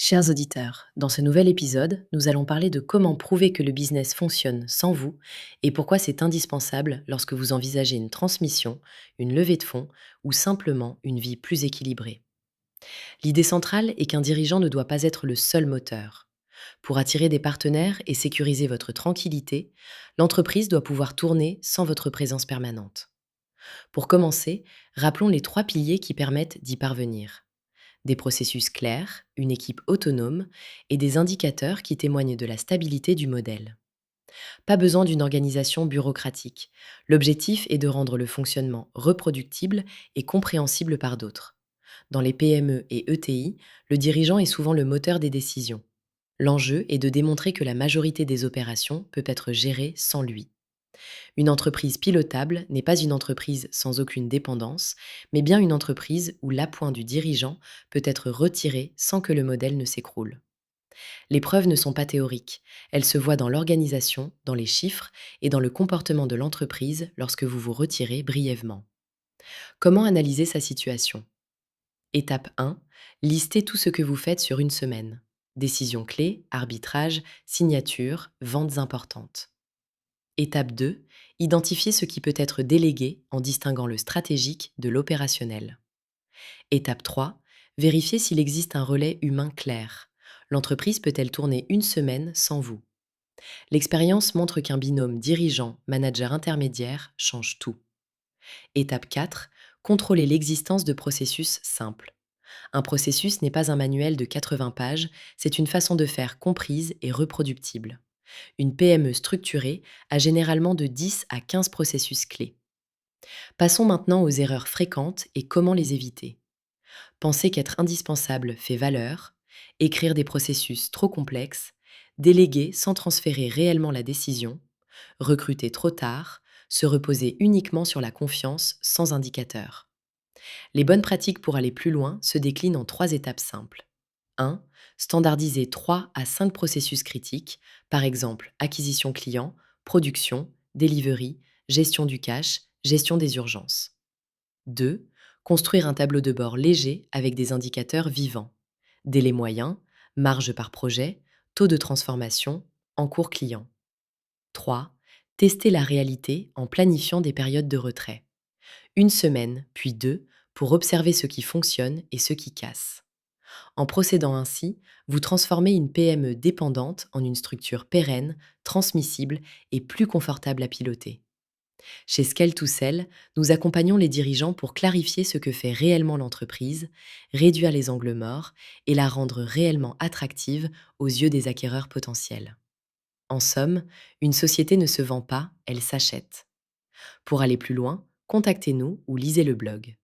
Chers auditeurs, dans ce nouvel épisode, nous allons parler de comment prouver que le business fonctionne sans vous et pourquoi c'est indispensable lorsque vous envisagez une transmission, une levée de fonds ou simplement une vie plus équilibrée. L'idée centrale est qu'un dirigeant ne doit pas être le seul moteur. Pour attirer des partenaires et sécuriser votre tranquillité, l'entreprise doit pouvoir tourner sans votre présence permanente. Pour commencer, rappelons les trois piliers qui permettent d'y parvenir: des processus clairs, une équipe autonome et des indicateurs qui témoignent de la stabilité du modèle. Pas besoin d'une organisation bureaucratique. L'objectif est de rendre le fonctionnement reproductible et compréhensible par d'autres. Dans les PME et ETI, le dirigeant est souvent le moteur des décisions. L'enjeu est de démontrer que la majorité des opérations peut être gérée sans lui. Une entreprise pilotable n'est pas une entreprise sans aucune dépendance, mais bien une entreprise où l'appoint du dirigeant peut être retiré sans que le modèle ne s'écroule. Les preuves ne sont pas théoriques, elles se voient dans l'organisation, dans les chiffres et dans le comportement de l'entreprise lorsque vous vous retirez brièvement. Comment analyser sa situation? Étape 1. Listez tout ce que vous faites sur une semaine. Décisions clés, arbitrage, signatures, ventes importantes. Étape 2. Identifier ce qui peut être délégué en distinguant le stratégique de l'opérationnel. Étape 3. Vérifier s'il existe un relais humain clair. L'entreprise peut-elle tourner une semaine sans vous? L'expérience montre qu'un binôme dirigeant-manager intermédiaire change tout. Étape 4. Contrôler l'existence de processus simples. Un processus n'est pas un manuel de 80 pages, c'est une façon de faire comprise et reproductible. Une PME structurée a généralement de 10 à 15 processus clés. Passons maintenant aux erreurs fréquentes et comment les éviter. Penser qu'être indispensable fait valeur, écrire des processus trop complexes, déléguer sans transférer réellement la décision, recruter trop tard, se reposer uniquement sur la confiance sans indicateur. Les bonnes pratiques pour aller plus loin se déclinent en trois étapes simples. 1. Standardiser 3 à 5 processus critiques, par exemple acquisition client, production, delivery, gestion du cash, gestion des urgences. 2. Construire un tableau de bord léger avec des indicateurs vivants. Délai moyen, marge par projet, taux de transformation, encours client. 3. Tester la réalité en planifiant des périodes de retrait. Une semaine, puis deux, pour observer ce qui fonctionne et ce qui casse. En procédant ainsi, vous transformez une PME dépendante en une structure pérenne, transmissible et plus confortable à piloter. Chez Scale to Sell, nous accompagnons les dirigeants pour clarifier ce que fait réellement l'entreprise, réduire les angles morts et la rendre réellement attractive aux yeux des acquéreurs potentiels. En somme, une société ne se vend pas, elle s'achète. Pour aller plus loin, contactez-nous ou lisez le blog.